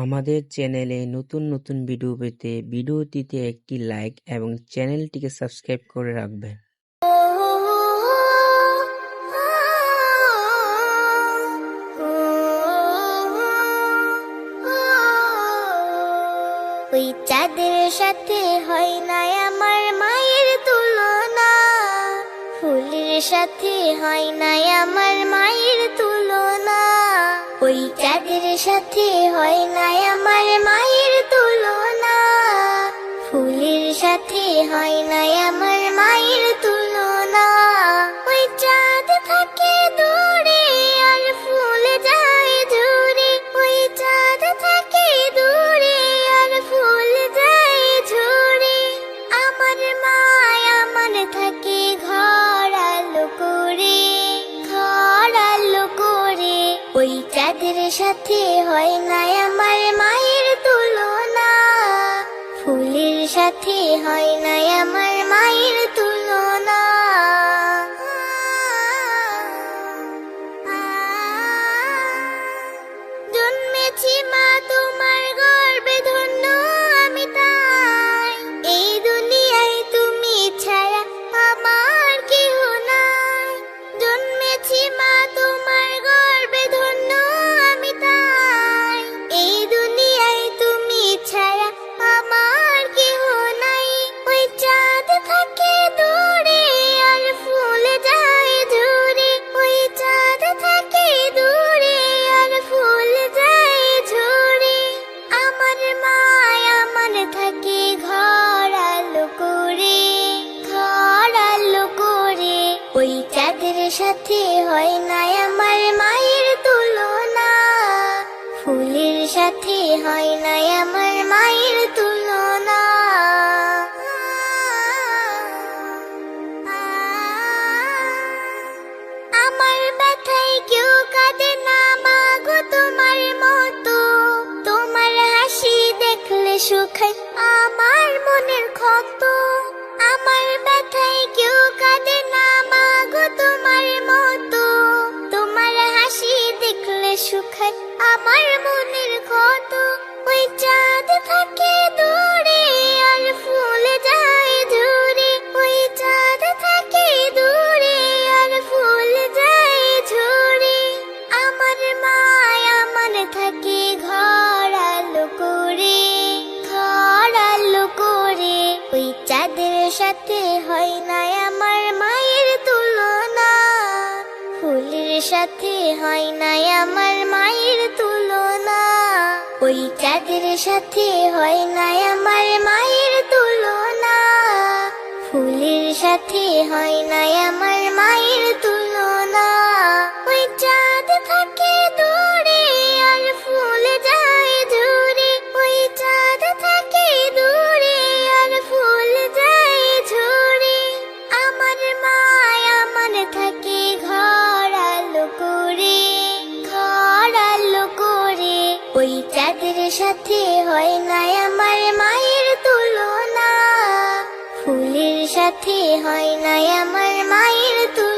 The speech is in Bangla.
আমাদের চ্যানেলে নতুন নতুন ভিডিও পেতে ভিডিওটিতে একটি লাইক এবং চ্যানেলটিকে সাবস্ক্রাইব করে রাখবেন। ওই চাঁদের সাথে হয় না আমার মায়ের তুলনা, ফুলের সাথে হয় না আমার মায়ের তুলনা। ওই চাঁদের সাথে হয় না আমার মায়ের তুলনা, ফুলের সাথে হয় না আমার মায়ের তুলনা। ওই চাঁদ থাকে দূরে আর ফুল যায় ঝরে, ওই চাঁদ থাকে দূরে আর ফুল যায় ঝরে। আমার মা আমার থাকে ঘর আলো করে, ঘর আলো করে। ওই চাঁদের সাথে হয় না আমার মায়ের তুলনা, ফুলের সাথে হয় না আমার মায়ের তুলনা। জন্মেছি মা তোমার গর্ভে, ধন্য আমি তাই। এই দুনিয়ায় তুমি ছাড়া আমার কেহ নাই। জন্মেছি মা তোমার গর্ভে, ধন্য আমি তাই। এই দুনিয়ায় তুমি ছাড়া আমার কেহ নাই। ওই চাঁদ থাকে দূরে আর ফুল যায় ঝরে, ওই চাঁদ থাকে দূরে আর ফুল যায় ঝরে। আমার মা আমার থাকে ঘর আলো করে, ঘর আলো করে। ওই চাঁদের সাথে হয় না আমার মায়ের তুলনা, ফুলের সাথে হয় না আমার মায়ের তুলনা। আমার ব্যথায় কেউ কাঁদে না মা গো তোমার মতো, তোমার হাসি দেখলে শুকায় আমার মনের ক্ষত। আমার ব্যথায় কেউ কাঁদে না মা গো তোমার মতো, তোমার হাসি দেখলে শুকায় আমার মনের ক্ষত। ওই চাঁদ থাকে দূরে আর ফুল যায় ঝরে, ওই চাঁদ থাকে দূরে আর ফুল যায় ঝরে। আমার মা আমার থাকে ঘর আলো করে, ঘর আলো করে। ওই চাঁদের সাথে হয় না আমার মায়ের তুলনা, ফুলের সাথে হয় না আমার মায়ের তুলনা। ওই চাঁদের সাথে হয় না আমার মায়ের তুলনা, ফুলের সাথে হয় না আমার মায়ের তুলনা। ওই চাঁদ থাকে দূরে আর ফুল যায় ঝরে, ওই চাঁদ থাকে দূরে আর ফুল যায় ঝরে। আমার মা আমার থাকে ঘর আলো করে, ঘর আলো করে। ওই চাঁদের সাথে হয় না আমার মায়ের তুলনা, ফুলের সাথে হয় না আমার মায়ের তুলনা।